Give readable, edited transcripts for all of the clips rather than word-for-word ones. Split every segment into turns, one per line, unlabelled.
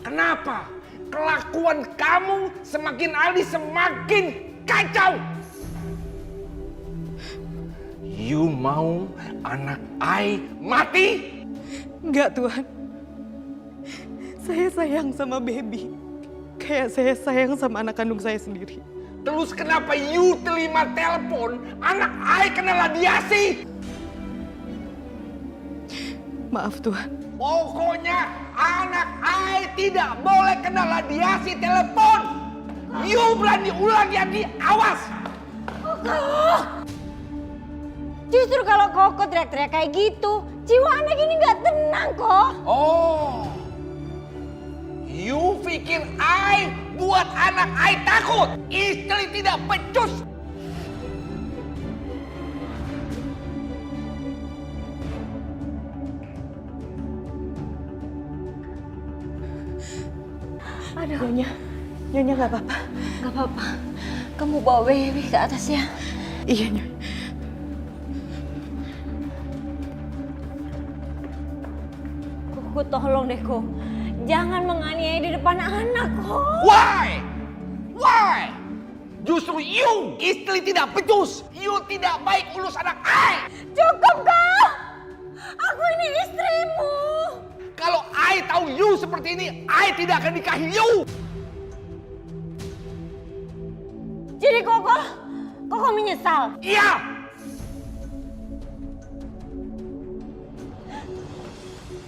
Kenapa? Kelakuan kamu semakin hari semakin kacau. You mau anak I mati?
Enggak, Tuhan. Saya sayang sama baby. Kayak saya sayang sama anak kandung saya sendiri.
Terus kenapa you terima telepon anak I kena radiasi?
Maaf, Tuhan.
Pokoknya anak I tidak boleh kena radiasi telepon. You berani ulang lagi, awas.
Justru kalau Koko teriak-teriak kayak gitu, jiwa anak ini nggak tenang kok.
Oh, you pikir I buat anak I takut? Istri tidak becus.
Aduh,
Nyonya nggak apa-apa.
nggak apa-apa. Kamu bawa baby ke atas ya.
Iya, Nyonya.
Koko tolong deh kok. Jangan menganiaya di depan anak kok.
Why? Why? Justru you, istri tidak becus. You tidak baik urus anak I.
Cukup kak. Aku ini istrimu.
Kalau I tahu you seperti ini, I tidak akan nikahi you.
Jadi Koko menyesal.
Iya.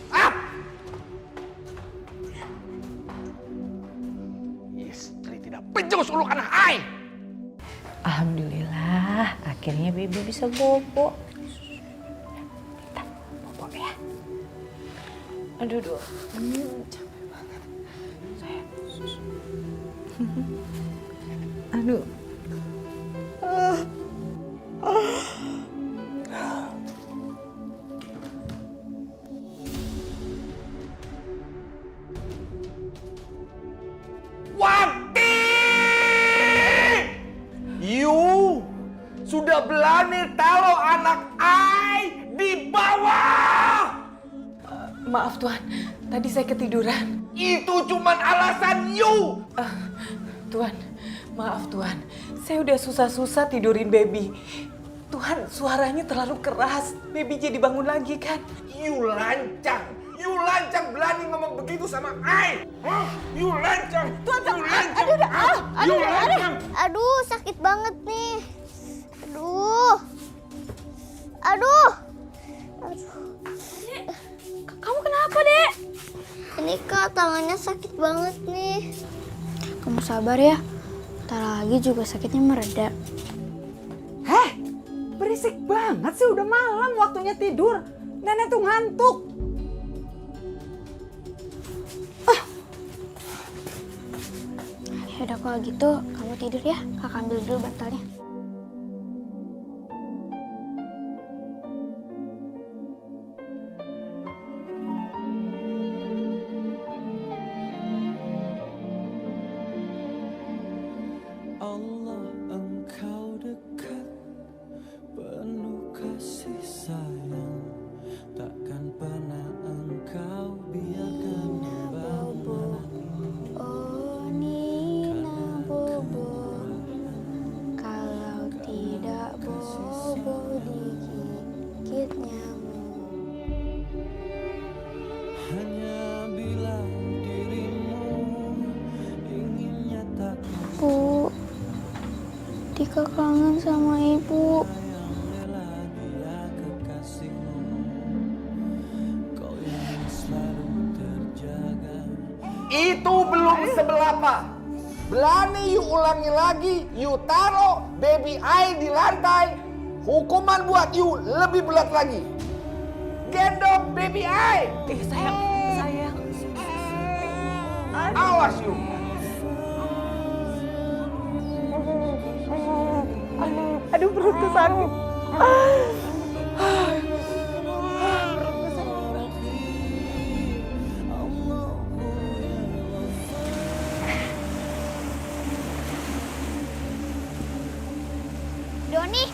Ah. Istri tidak becus urus anak I.
Alhamdulillah, akhirnya baby bisa bobo. Kita bobo ya. Aduh, capek banget. Sayang.
Aduh.
Wati! You sudah berani taruh anak I di bawah.
Maaf, Tuhan. Tadi saya ketiduran.
Itu cuman alasan you.
Tuhan, maaf Tuhan. Saya udah susah-susah tidurin baby. Tuhan, suaranya terlalu keras. Baby jadi bangun lagi kan?
You lancang. You lancang berani ngomong begitu sama I. Huh? You lancang. You lancang. You lancang.
Aduh, sakit banget nih. Aduh. Aduh.
Kamu kenapa, Dek?
Ini Kak, tangannya sakit banget nih. Kamu sabar ya. Ntar lagi juga sakitnya mereda.
Heh, berisik banget sih, udah malam waktunya tidur. Nenek tuh ngantuk.
Ya udah kalau gitu, kamu tidur ya. Kakak ambil dulu bantalnya.
Allah, engkau dekat, penuh kasih sayang, takkan pernah engkau biarkan membawa.
Oh Nina Bobo, kalau tidak Bobo digigit nyamuk.
Hanya bila dirimu ingin nyatakan
Bu, Tika kangen sama ibu.
yang rela dia kekasihmu, kau yang selalu terjaga.
Itu belum seberapa. Berani you ulangi lagi, you taruh baby I di lantai. Hukuman buat you lebih berat lagi. Gendong baby I.
Sayang.
Awas you.
Aduh, perutku sakit.
Doni,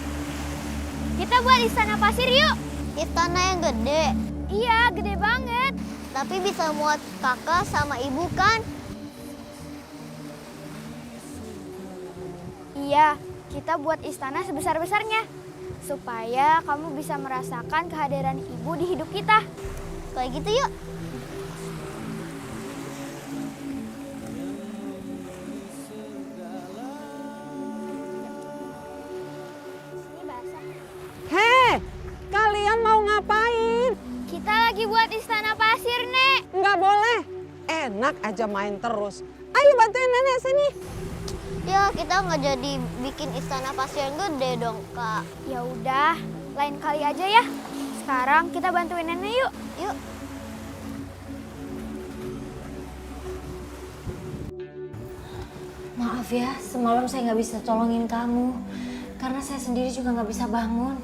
kita buat istana pasir yuk. Istana yang gede. Iya, gede banget. Tapi bisa muat kakak sama ibu kan? Iya, kita buat istana sebesar-besarnya. Supaya kamu bisa merasakan kehadiran ibu di hidup kita. Kayak gitu yuk. Ini basah.
Hei, kalian mau ngapain?
Kita lagi buat istana pasir, Nek.
Nggak boleh. Enak aja main terus. Ayo bantuin nenek sini.
Ya, kita nggak jadi bikin istana pasir yang gede dong, Kak. Ya udah, lain kali aja ya. Sekarang kita bantuin nenek yuk. Yuk.
Maaf ya, semalam saya nggak bisa tolongin kamu. Karena saya sendiri juga nggak bisa bangun.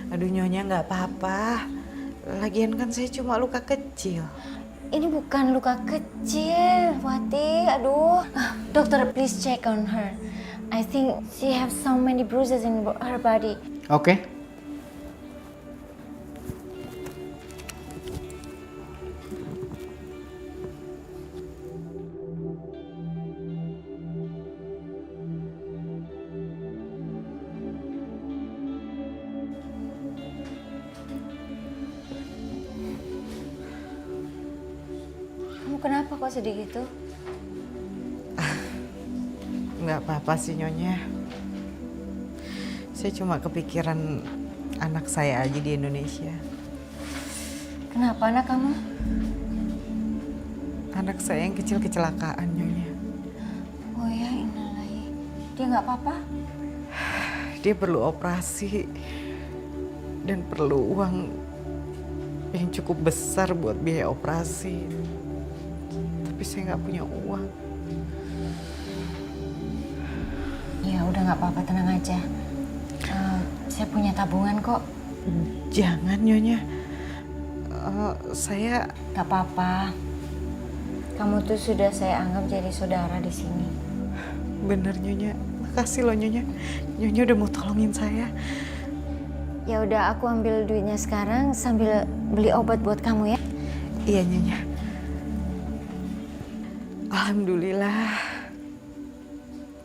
Aduh Nyonya nggak apa-apa. Lagian kan saya cuma luka kecil.
Ini bukan luka kecil, Wati. Aduh. Dokter, please check on her. I think she have so many bruises in her body.
Oke.
Kamu kenapa kok sedih gitu?
Nggak apa-apa sih Nyonya. Saya cuma kepikiran anak saya aja di Indonesia.
Kenapa anak kamu?
Anak saya yang kecil kecelakaan Nyonya.
Oh ya, innalillahi. Dia nggak apa-apa?
Dia perlu operasi dan perlu uang yang cukup besar buat biaya operasi. Tapi saya nggak punya uang.
Ya udah nggak apa-apa, tenang aja. Saya punya tabungan kok.
Jangan Nyonya. Saya
Gak apa-apa. Kamu tuh sudah saya anggap jadi saudara di sini.
bener Nyonya. Makasih loh Nyonya. Nyonya udah mau tolongin saya.
Ya udah, aku ambil duitnya sekarang sambil beli obat buat kamu ya.
Iya Nyonya. Alhamdulillah.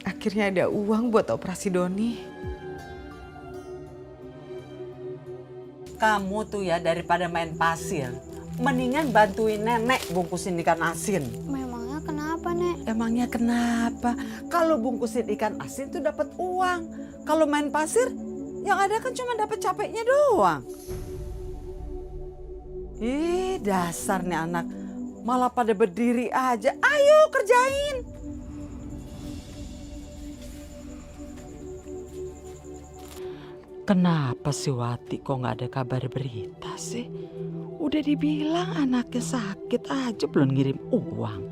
Akhirnya ada uang buat operasi Doni.
Kamu tuh ya daripada main pasir, mendingan bantuin nenek bungkusin ikan asin.
Memangnya kenapa, Nek?
Emangnya kenapa? Kalau bungkusin ikan asin tuh dapat uang. Kalau main pasir, yang ada kan cuma dapat capeknya doang. Ih, dasar nih anak. Malah pada berdiri aja. Ayo kerjain. Kenapa sih Wati kok nggak ada kabar berita sih? Udah dibilang anaknya sakit aja belum ngirim uang.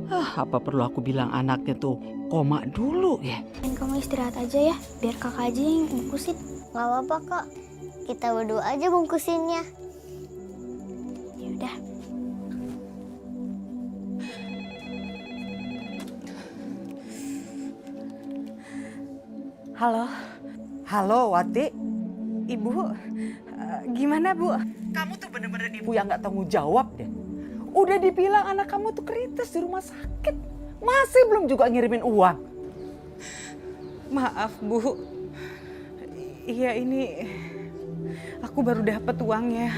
Apa perlu aku bilang anaknya tuh koma dulu ya?
Dan kamu istirahat aja ya, biar kakak aja yang bungkusin. Gak apa-apa kok, kita berdua aja bungkusinnya. Ya udah.
Halo,
Halo Wati,
Ibu. Gimana Bu?
kamu tuh bener-bener ibu yang nggak tanggung jawab deh. Udah dibilang anak kamu tuh kritis di rumah sakit, masih belum juga ngirimin uang.
Maaf Bu. Iya ini aku baru dapat uangnya.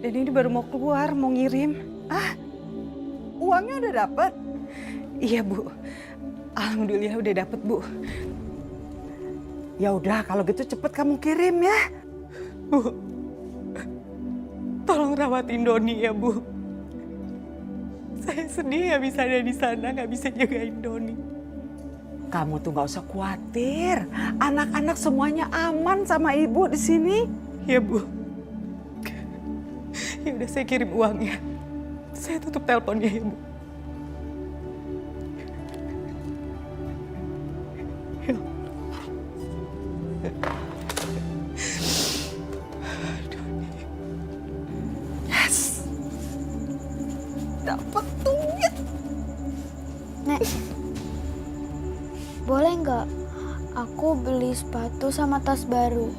Dan ini baru mau keluar, mau ngirim.
Uangnya udah dapet?
Iya Bu. Alhamdulillah udah dapet Bu.
Ya udah kalau gitu cepet kamu kirim ya.
Bu, tolong rawatin Doni ya Bu. Saya sedih nggak bisa ada di sana, nggak bisa jagain Doni.
Kamu tuh nggak usah khawatir, anak-anak semuanya aman sama ibu di sini.
Ya Bu. Ya udah saya kirim uangnya. Saya tutup teleponnya ya Bu. Ya.
Yes, dapat duit.
Nek, boleh nggak aku beli sepatu sama tas baru?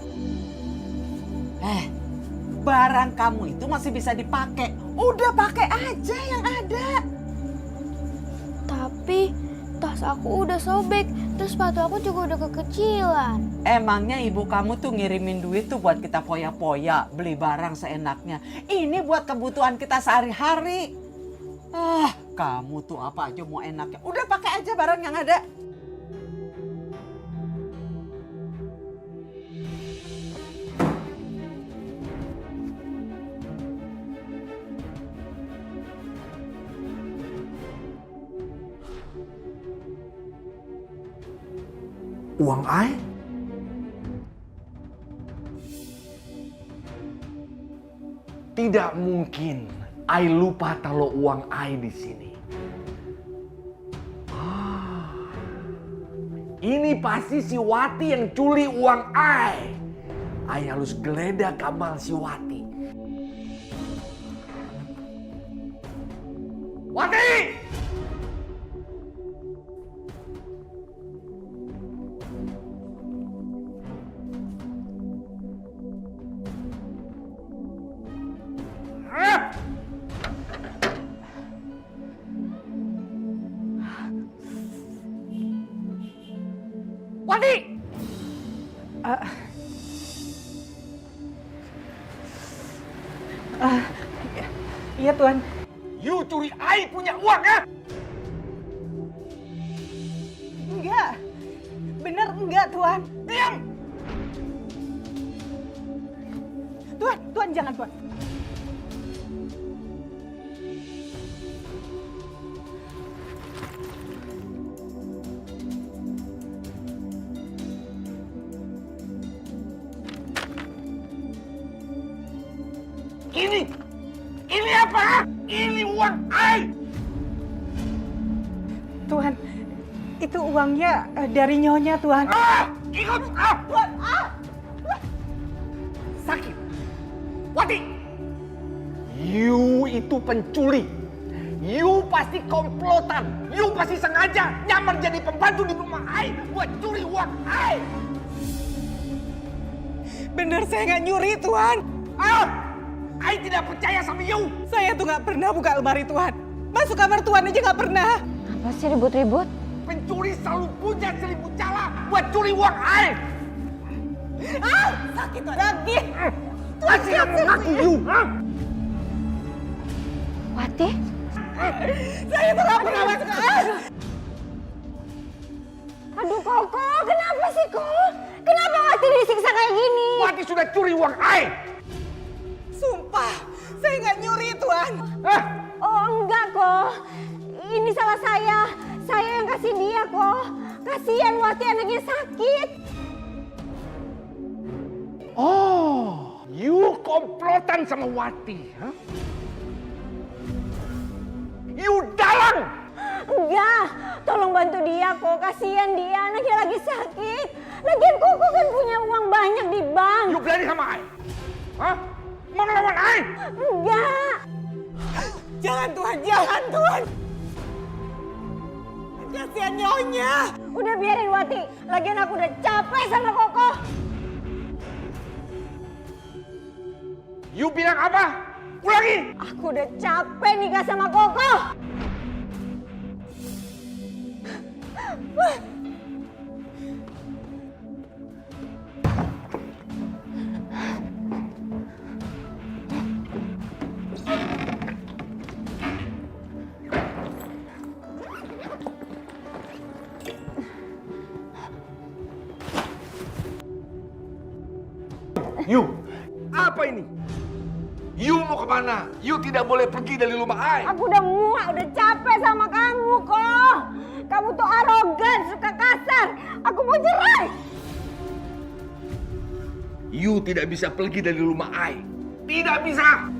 Barang kamu itu masih bisa dipakai.
Udah pakai aja yang ada.
Tapi tas aku udah sobek, terus sepatu aku juga udah kekecilan.
Emangnya ibu kamu tuh ngirimin duit tuh buat kita poya-poya, beli barang seenaknya. Ini buat kebutuhan kita sehari-hari. Kamu tuh apa aja mau enaknya. Udah pakai aja barang yang ada.
Uang Ai? Tidak mungkin Ai lupa taruh uang Ai di sini. Ini pasti si Wati yang curi uang Ai. Ai harus geledah kamar si Wati. Wati! Wati!
Iya Tuan.
You curi Ai punya uang ya?
Enggak. Bener enggak Tuan.
Diam!
Tuan jangan Tuan.
Ini apa? Ini uang Ai.
Tuan, itu uangnya dari nyonya Tuan.
Ikut! Sakit. Wati! You itu penculik. You pasti komplotan. You pasti sengaja nyamar jadi pembantu di rumah Ai buat curi uang Ai.
Bener saya nggak nyuri Tuan.
Ai tidak percaya sama you.
Saya tuh nggak pernah buka lemari Tuan. Masuk kamar Tuan aja nggak pernah.
Apa sih ribut-ribut?
Pencuri selalu punya 1000 cara buat curi uang Ai.
Sakit Tuan. Sakit.
Masih kamu ngaku you.
Wati?
Saya tuh nggak pernah masuk.
Aduh Koko, kenapa sih Kok? Kenapa Wati disiksa kayak gini?
Wati sudah curi uang Ai.
Sumpah, saya nggak nyuri Tuan.
Oh enggak Kok. Ini salah saya. Saya yang kasih dia Kok. Kasihan Wati anaknya sakit.
Oh, you komplotan sama Wati, huh? You dalang!
Enggak, tolong bantu dia Kok. Kasihan dia anaknya lagi sakit. Lagian Koko kan punya uang banyak di bank.
You berani sama Ai? Hah? Mau ngelawan Ai?
Enggak.
Jangan Tuan, jangan Tuan. Kasihan nyonya.
Udah biarin Wati. Lagian aku udah capek sama Koko.
You bilang apa? Ulangi!
Aku udah capek nikah sama Koko.
You, apa ini? You mau kemana? You tidak boleh pergi dari rumah Ai.
Aku udah muak, udah capek sama kamu Kok. Kamu tuh arogan, suka kasar. Aku mau cerai.
You tidak bisa pergi dari rumah Ai. Tidak bisa!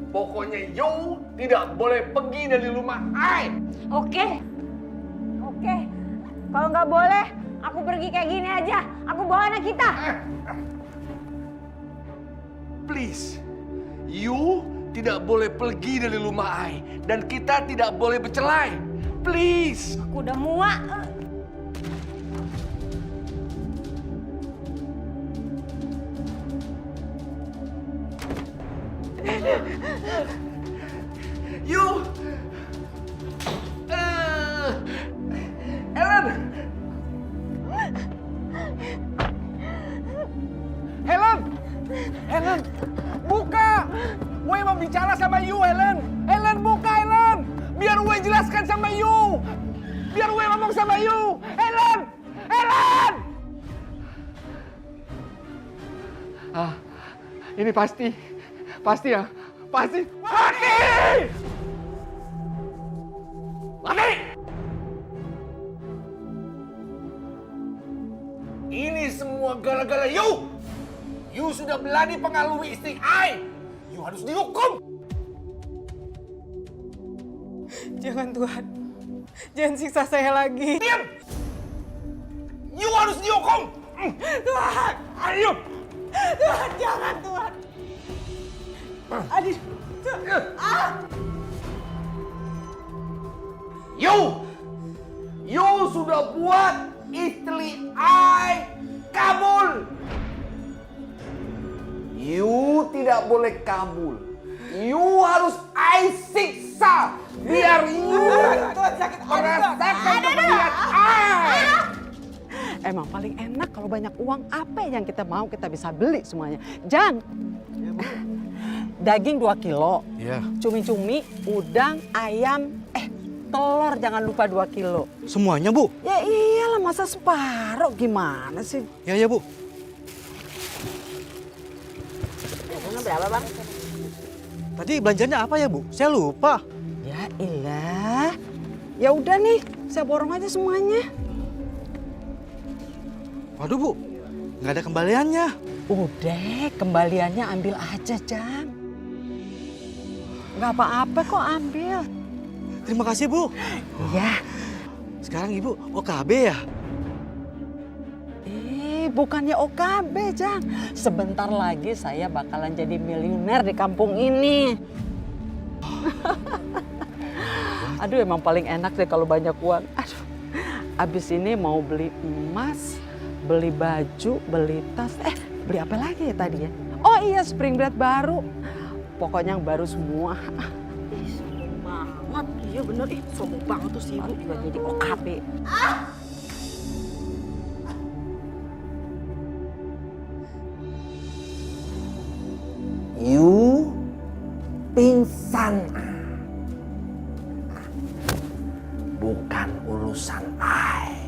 Pokoknya you tidak boleh pergi dari rumah Ai.
Oke. Kalau nggak boleh, aku pergi kayak gini aja. Aku bawa anak kita.
Please, you tidak boleh pergi dari rumah Ai. Dan kita tidak boleh bercerai. Please.
Aku udah muak.
You. Helen. Helen. Helen, buka. Gue mau bicara sama you, Helen. Helen, buka, Helen. Biar gue jelaskan sama you. Biar gue ngomong sama you. Helen. Helen. Ini pasti ya, pasti. Ini semua gara-gara you. You sudah berani pengalumi istri I. You harus dihukum.
Jangan Tuhan, jangan siksa saya lagi.
Diam. You harus dihukum.
Tuhan,
Ayo.
Tuhan jangan Tuhan. Aduh. You
sudah buat istri I kabul. You tidak boleh kabul. You harus I siksa biar you merasakan kebahagiaan I.
Emang paling enak kalau banyak uang, apa yang kita mau kita bisa beli semuanya. Jang, daging 2 kilo, cumi-cumi, udang, ayam, telur jangan lupa 2 kilo.
Semuanya, Bu?
Ya iyalah, masa separuh gimana sih?
Ya, Bu.
Berapa, Bang?
Tadi belanjanya apa ya, Bu? Saya lupa.
Ya ilah. Ya udah nih, saya borong aja semuanya.
Waduh, Bu. Nggak ada kembaliannya.
Udah, kembaliannya ambil aja, Jang. Nggak apa-apa kok, ambil.
Terima kasih, Bu.
Iya.
Sekarang Ibu OKB ya?
Bukannya OKB, Jang. Sebentar lagi saya bakalan jadi miliuner di kampung ini. Aduh, emang paling enak deh kalau banyak uang. Aduh, abis ini mau beli emas, beli baju, beli tas. Beli apa lagi ya tadi ya? Oh iya, spring bed baru. Pokoknya yang baru semua. Sombong banget. Iya bener, sombong banget tuh si Ibu juga jadi OKB.
You pingsan. Bukan urusan I.